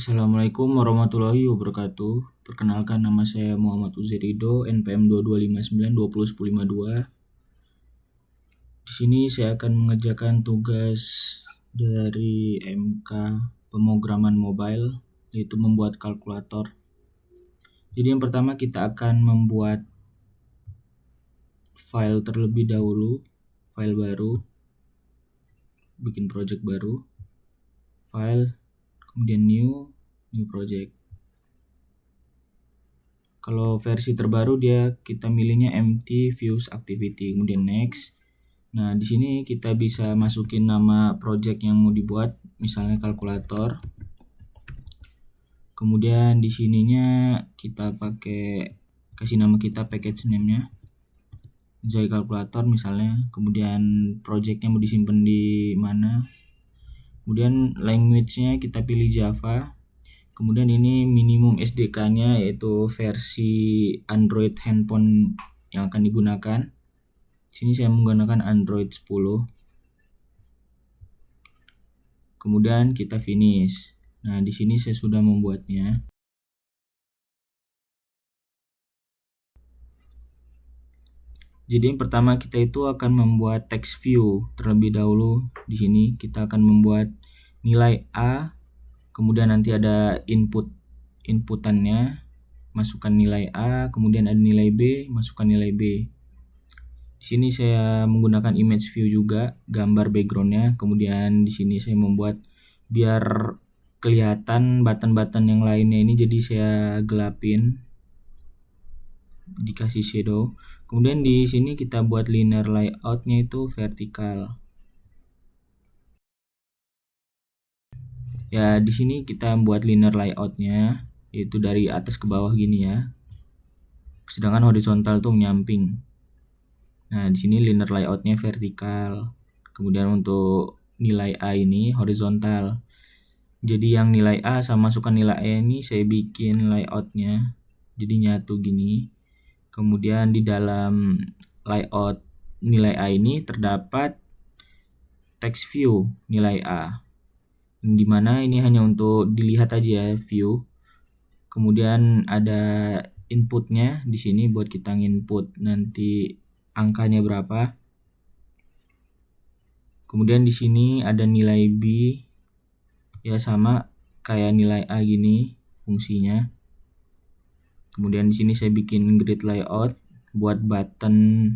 Assalamualaikum warahmatullahi wabarakatuh. Perkenalkan, nama saya Muhammad Uzair Ridho, NPM 2259201052. Di sini saya akan mengerjakan tugas dari MK pemrograman mobile, yaitu membuat kalkulator. Jadi yang pertama kita akan membuat file terlebih dahulu, file baru, bikin project baru, file, kemudian new project. Kalau versi terbaru kita milihnya empty views activity, kemudian next. Nah, di sini kita bisa masukin nama project yang mau dibuat, misalnya kalkulator. Kemudian di sininya kita kasih nama kita package name-nya Zai kalkulator misalnya. Kemudian projectnya mau disimpan di mana. Kemudian language-nya kita pilih Java. Kemudian ini minimum SDK-nya yaitu versi Android handphone yang akan digunakan. Sini saya menggunakan Android 10. Kemudian kita finish. Nah, di sini saya sudah membuatnya. Jadi yang pertama kita itu akan membuat text view terlebih dahulu. Di sini kita akan membuat nilai A, kemudian nanti ada inputannya, masukkan nilai A, kemudian ada nilai B, masukkan nilai B. Di sini saya menggunakan image view juga, gambar backgroundnya. Kemudian di sini saya membuat biar kelihatan button-button yang lainnya ini, jadi saya gelapin, dikasih shadow. Kemudian di sini kita buat linear layoutnya itu vertikal. Ya, di sini kita buat linear layoutnya yaitu dari atas ke bawah gini ya. Sedangkan horizontal tuh menyamping. Nah, di sini linear layoutnya vertikal. Kemudian untuk nilai A ini horizontal. Jadi yang nilai A sama masukkan nilai A ini saya bikin layoutnya jadi nyatu gini. Kemudian di dalam layout nilai A ini terdapat text view nilai A, dimana ini hanya untuk dilihat aja ya, view. Kemudian ada inputnya di sini buat kita input nanti angkanya berapa. Kemudian di sini ada nilai B, ya sama kayak nilai A gini fungsinya. Kemudian di sini saya bikin grid layout buat button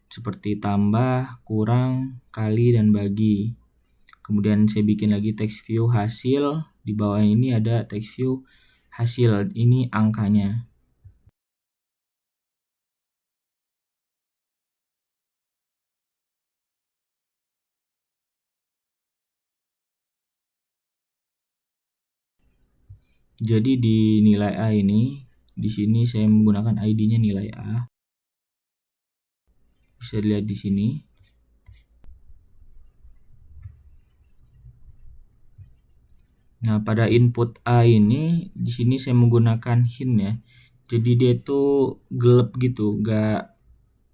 seperti tambah, kurang, kali, dan bagi. Kemudian saya bikin lagi text view hasil. Di bawah ini ada text view hasil, ini angkanya. Jadi di nilai A ini, di sini saya menggunakan ID-nya nilai A. Bisa dilihat di sini. Nah, pada input A ini, di sini saya menggunakan hint ya. Jadi dia itu gelap gitu, nggak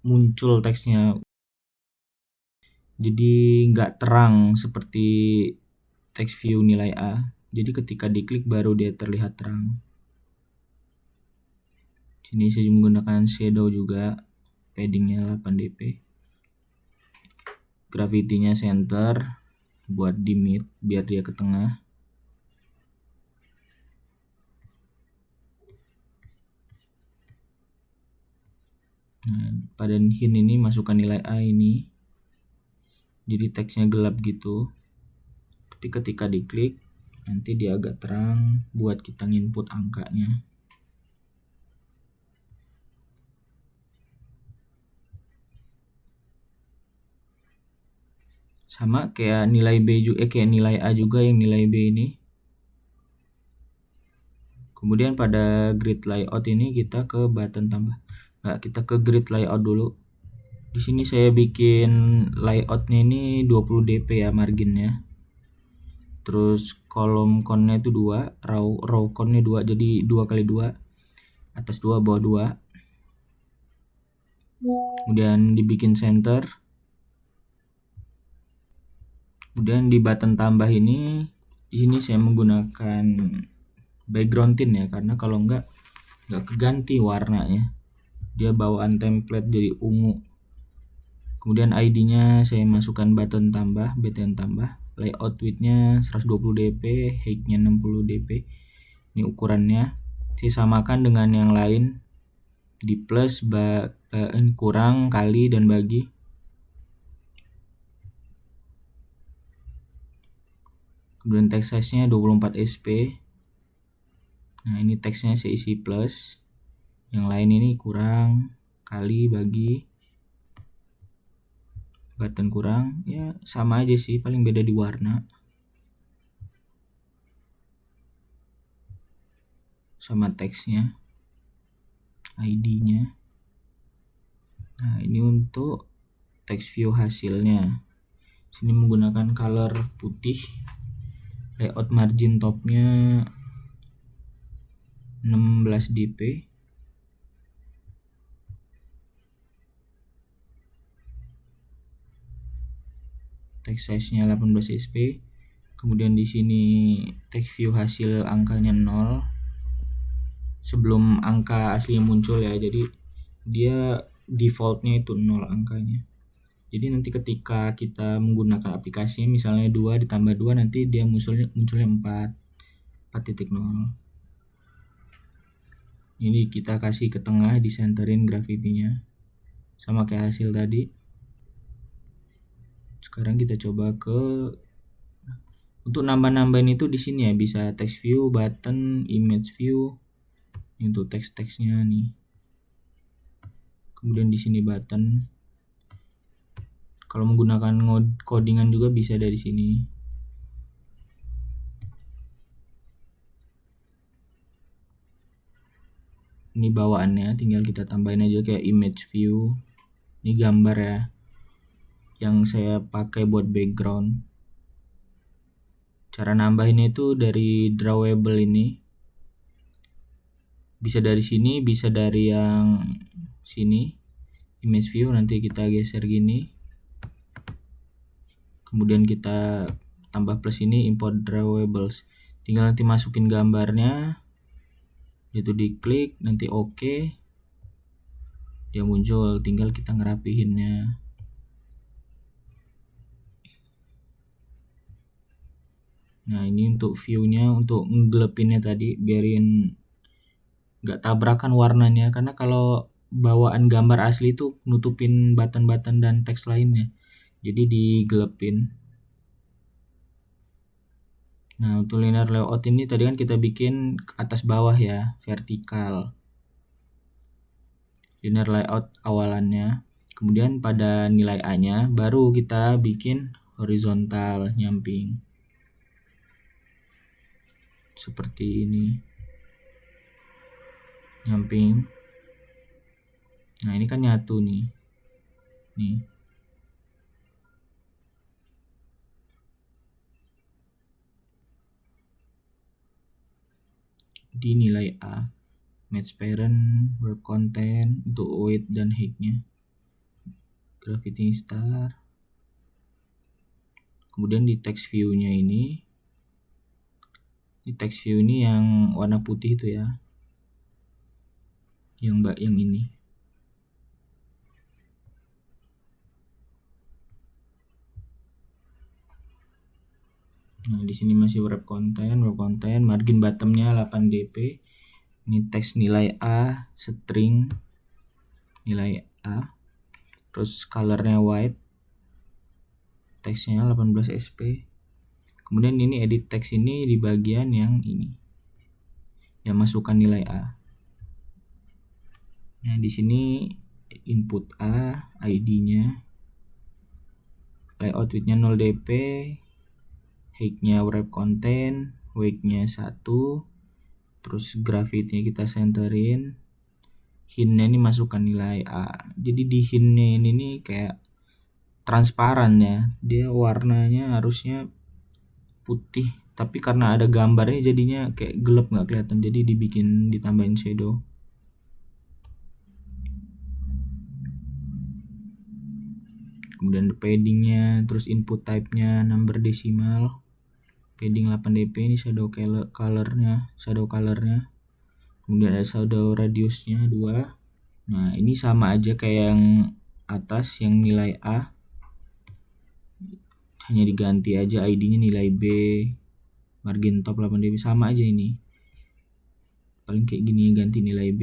muncul teksnya. Jadi nggak terang seperti text view nilai A. Jadi ketika diklik baru dia terlihat terang. Sini saya menggunakan shadow juga, paddingnya 8 dp. Gravity-nya center buat di mid biar dia ke tengah. Nah, pada hint ini masukkan nilai A ini. Jadi teksnya gelap gitu. Tapi ketika diklik nanti dia agak terang buat kita input angkanya. Sama kayak nilai B juga, kayak nilai A juga yang nilai B ini. Kemudian pada grid layout ini kita ke button tambah. Nggak, kita ke grid layout dulu. Di sini saya bikin layoutnya ini 20 dp ya marginnya. Terus kolom count-nya itu 2, row count-nya 2, jadi 2 kali 2, atas 2 bawah 2. Kemudian dibikin center. Kemudian di button tambah ini Di sini saya menggunakan background tint ya, karena kalau nggak keganti warnanya. Dia bawaan template jadi ungu. Kemudian ID-nya saya masukkan button tambah, btn tambah. Layout width-nya 120 dp, height-nya 60 dp. Ini ukurannya. Saya samakan dengan yang lain. Di plus, kurang, kali, dan bagi. Kemudian text size-nya 24 sp. Nah, ini teksnya saya isi plus. Yang lain ini kurang, kali, bagi. Button kurang, ya sama aja sih, paling beda di warna. Sama teksnya, ID-nya. Nah, ini untuk text view hasilnya. Sini menggunakan color putih. Layout margin topnya 16 dp. Text size-nya 18 sp. Kemudian di sini text view hasil angkanya 0. Sebelum angka aslinya muncul ya, jadi dia defaultnya itu 0 angkanya. Jadi nanti ketika kita menggunakan aplikasinya, misalnya 2 ditambah 2, nanti dia munculnya 4.0. Ini kita kasih ke tengah, disenterin graffiti-nya sama kayak hasil tadi. Sekarang kita coba untuk nambah-nambahin itu di sini ya, bisa text view, button, image view. Ini untuk teks-teksnya nih. Kemudian di sini button. Kalau menggunakan codingan juga bisa dari sini. Ini bawaannya, tinggal kita tambahin aja kayak image view. Ini gambar ya, yang saya pakai buat background. Cara nambahinnya itu dari drawable ini. Bisa dari sini, bisa dari yang sini. Image view, nanti kita geser gini. Kemudian kita tambah plus ini, import drawables. Tinggal nanti masukin gambarnya, itu diklik, nanti oke, dia muncul. Tinggal kita ngerapihinnya. Nah, ini untuk view-nya, untuk ngegelepinnya tadi, biarin nggak tabrakan warnanya, karena kalau bawaan gambar asli itu nutupin button-button dan teks lainnya, jadi digelepin. Nah, untuk linear layout ini tadi kan kita bikin atas bawah ya, vertikal. Linear layout awalannya. Kemudian pada nilai A-nya baru kita bikin horizontal, nyamping. Seperti ini. Nyamping. Nah, ini kan nyatu nih. Nih. Di nilai A, match parent, wrap content, untuk weight dan height-nya, graffiti star. Kemudian di text view-nya ini, di text view ini yang warna putih itu ya, yang ini. Nah, di sini masih wrap content, margin bottomnya 8 dp. Ini teks nilai A, string nilai A, terus colornya white, teksnya 18 sp. Kemudian ini edit teks ini di bagian yang ini, yang masukkan nilai A. Nah, di sini input A, ID-nya, layout width-nya 0 dp, height-nya wrap content, weight-nya 1, terus graffiti-nya kita centerin, hint-nya ini masukkan nilai A. Jadi di hint-nya ini nih kayak transparan ya, dia warnanya harusnya putih, tapi karena ada gambarnya jadinya kayak gelap, nggak kelihatan, jadi ditambahin shadow. Kemudian paddingnya, terus input type-nya number desimal, padding 8 dp, ini shadow colornya. Kemudian ada shadow radiusnya 2. Nah ini sama aja kayak yang atas yang nilai A, hanya diganti aja ID-nya nilai B, margin top 8 dp, sama aja ini, paling kayak gini, ganti nilai B,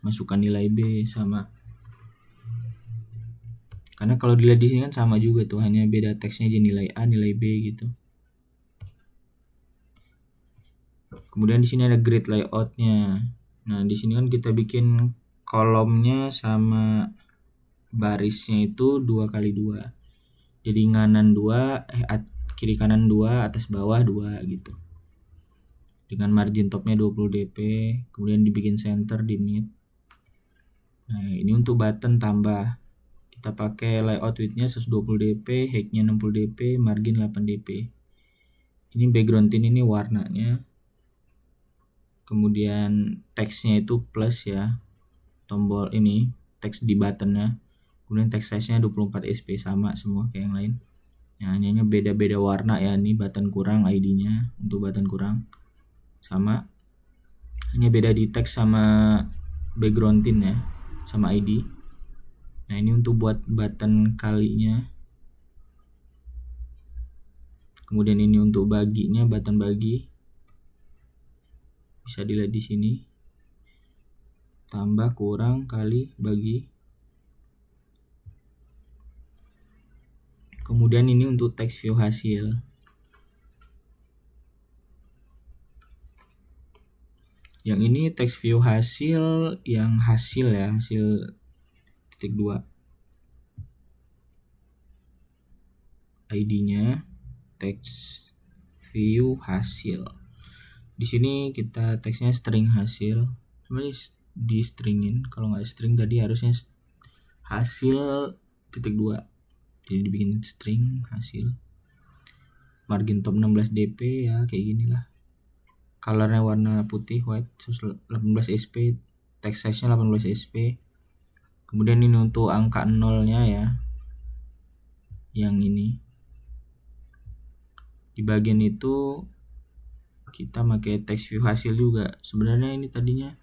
masukkan nilai B sama. Karena kalau dilihat di sini kan sama juga tuh, hanya beda teksnya aja, nilai A, nilai B gitu. Kemudian di sini ada grid layoutnya. Nah di sini kan kita bikin kolomnya sama barisnya itu 2x2. Jadi kanan 2, kiri kanan 2, atas bawah 2 gitu. Dengan margin topnya 20 dp, kemudian dibikin center di mid. Nah ini untuk button tambah. Kita pakai layout widthnya 120 dp, height-nya 60 dp, margin 8 dp. Ini background tint, ini warnanya. Kemudian teksnya itu plus ya, tombol ini teks di buttonnya. Kemudian text size-nya 24 sp, sama semua kayak yang lain. Nah hanya beda-beda warna ya, ini button kurang, ID-nya untuk button kurang sama, hanya beda di teks sama background tint ya, sama ID. Nah ini untuk buat button kalinya. Kemudian ini untuk baginya, button bagi, bisa dilihat di sini, tambah, kurang, kali, bagi. Kemudian ini untuk text view hasil. Yang ini text view hasil yang hasil ya, hasil titik 2. ID-nya text view hasil. Di sini kita teksnya string hasil. Sebenarnya di stringin, kalau nggak string tadi harusnya hasil titik 2. Jadi dibikin string hasil. Margin top 16 dp ya, kayak gini lah. Colornya warna putih, white, 18 sp, text size-nya 18 sp. Kemudian ini untuk angka 0-nya ya, yang ini. Di bagian itu kita pakai text view hasil juga. Sebenarnya ini tadinya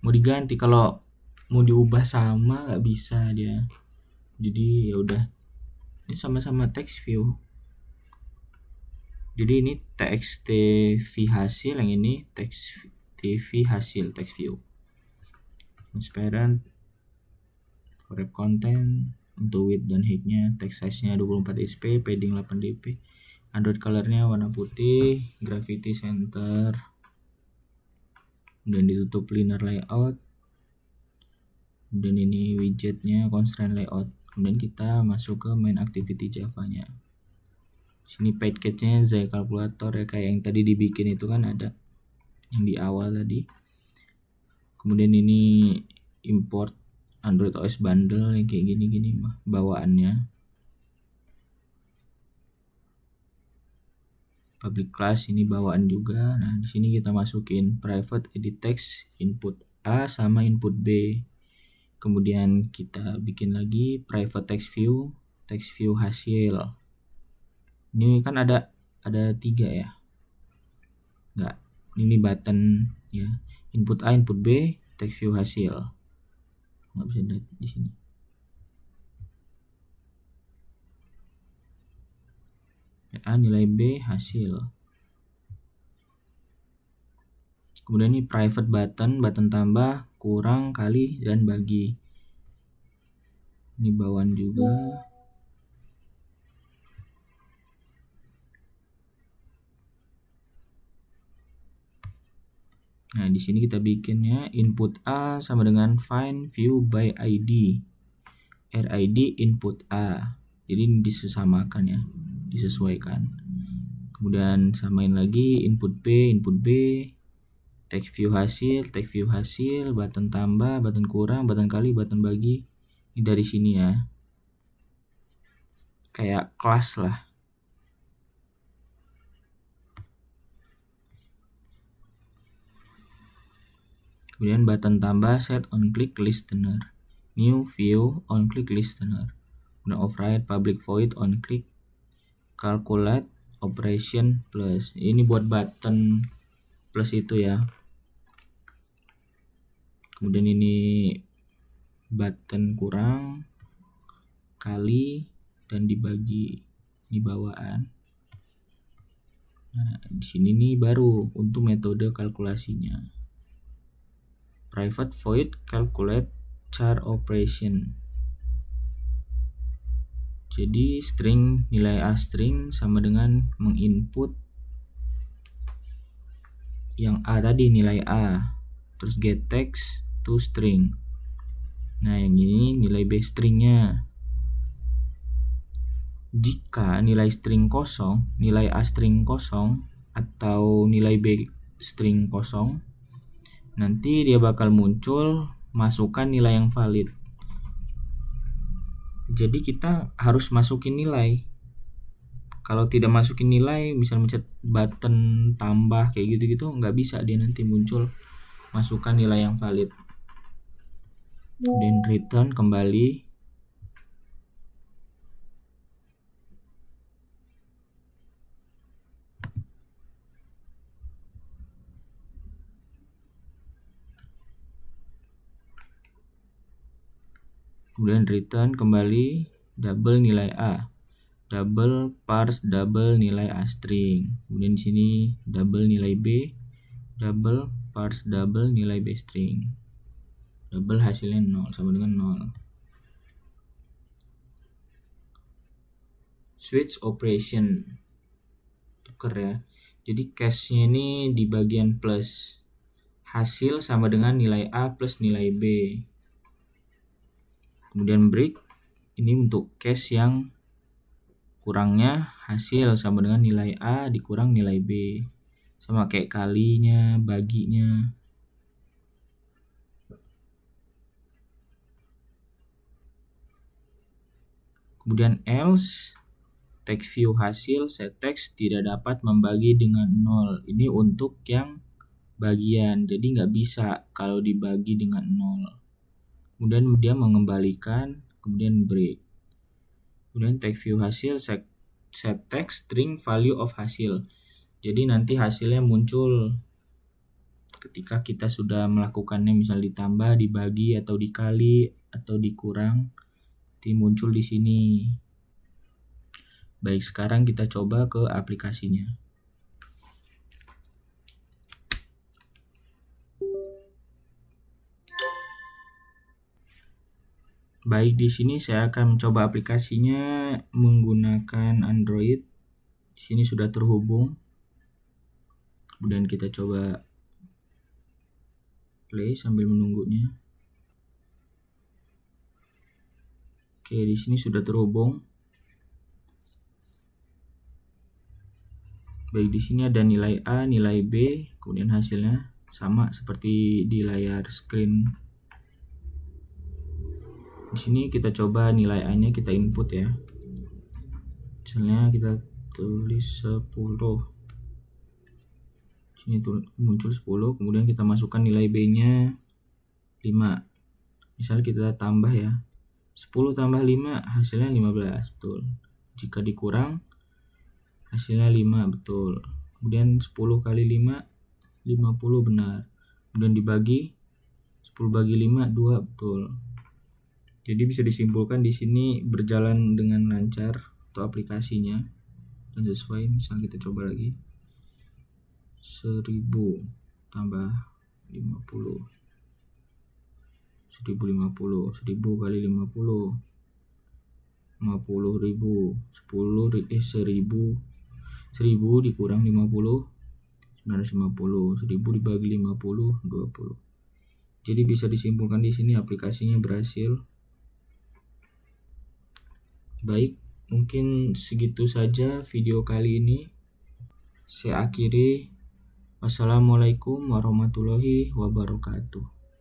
mau diganti, kalau mau diubah sama nggak bisa dia. Jadi ya udah, ini sama-sama text view. Jadi ini text TV hasil, yang ini text TV hasil, text view. Transparent, wrap content, untuk width dan height-nya, text size-nya 24 sp, padding 8 dp. Android color-nya warna putih, gravity center. Kemudian ditutup linear layout. Kemudian ini widgetnya constraint layout. Kemudian kita masuk ke main activity Java-nya. Sini package-nya Zai Calculator ya, kayak yang tadi dibikin itu kan ada yang di awal tadi. Kemudian ini import Android OS bundle yang kayak gini-gini mah bawaannya. Public class ini bawaan juga. Nah, di sini kita masukin private edit text input A sama input B. Kemudian kita bikin lagi private text view hasil. Ini kan ada 3 ya. Enggak, ini button ya. Input A, input B, text view hasil. Nggak bisa lihat di sini. A, nilai B, hasil. Kemudian ini private button tambah, kurang, kali, dan bagi. Ini bawaan juga. Nah, di sini kita bikinnya input A sama dengan find view by ID. RID input A. Jadi ini disamakan ya, disesuaikan. Kemudian samain lagi input B, text view hasil, button tambah, button kurang, button kali, button bagi. Ini dari sini ya. Kayak kelas lah. Kemudian button tambah set on click listener. New view on click listener. Kemudian override public void on click calculate operation plus. Ini buat button plus itu ya. Kemudian ini button kurang kali dan dibagi, ini bawaan. Nah, di sini nih baru untuk metode kalkulasinya. Private void calculate char operation. Jadi string nilai A string sama dengan menginput yang A tadi, nilai A, terus get text to string. Nah, yang ini nilai B stringnya. Jika nilai string kosong, nilai A string kosong atau nilai B string kosong, nanti dia bakal muncul masukkan nilai yang valid. Jadi kita harus masukin nilai. Kalau tidak masukin nilai, misal mencet button tambah kayak gitu-gitu, nggak bisa dia nanti muncul masukkan nilai yang valid. Kemudian return kembali. Kemudian return kembali double nilai A, double parse double nilai A string. Kemudian di sini double nilai B, double parse double nilai B string. Double hasilnya 0 sama dengan 0. Switch operation tuker ya. Jadi case-nya ini di bagian plus. Hasil sama dengan nilai A plus nilai B. Kemudian break, ini untuk case yang kurangnya hasil sama dengan nilai A dikurang nilai B. Sama kayak kalinya, baginya. Kemudian else, text view hasil set text tidak dapat membagi dengan 0. Ini untuk yang bagian, jadi nggak bisa kalau dibagi dengan 0. Kemudian dia mengembalikan, kemudian break. Kemudian text view hasil set text string value of hasil. Jadi nanti hasilnya muncul ketika kita sudah melakukannya, misal ditambah, dibagi atau dikali atau dikurang, nanti muncul di sini. Baik, sekarang kita coba ke aplikasinya. Baik, di sini saya akan mencoba aplikasinya menggunakan Android. Di sini sudah terhubung. Kemudian kita coba play sambil menunggunya. Oke, di sini sudah terhubung. Baik, di sini ada nilai A, nilai B, kemudian hasilnya sama seperti di layar screen. Di sini kita coba nilai A-nya kita input ya. Misalnya kita tulis 10. Sini muncul 10, kemudian kita masukkan nilai B-nya 5. Misal kita tambah ya. 10 tambah 5 hasilnya 15, betul. Jika dikurang hasilnya 5, betul. Kemudian 10 kali 5 50, benar. Kemudian dibagi 10 bagi 5 2, betul. Jadi bisa disimpulkan di sini berjalan dengan lancar untuk aplikasinya dan sesuai. Misal kita coba lagi 1000 tambah 50, 1050, 1000 kali 50 50.000, 1000 dikurang 50 950, 1000 dibagi 50 20. Jadi bisa disimpulkan di sini aplikasinya berhasil. Baik, mungkin segitu saja video kali ini. Saya akhiri. Wassalamualaikum warahmatullahi wabarakatuh.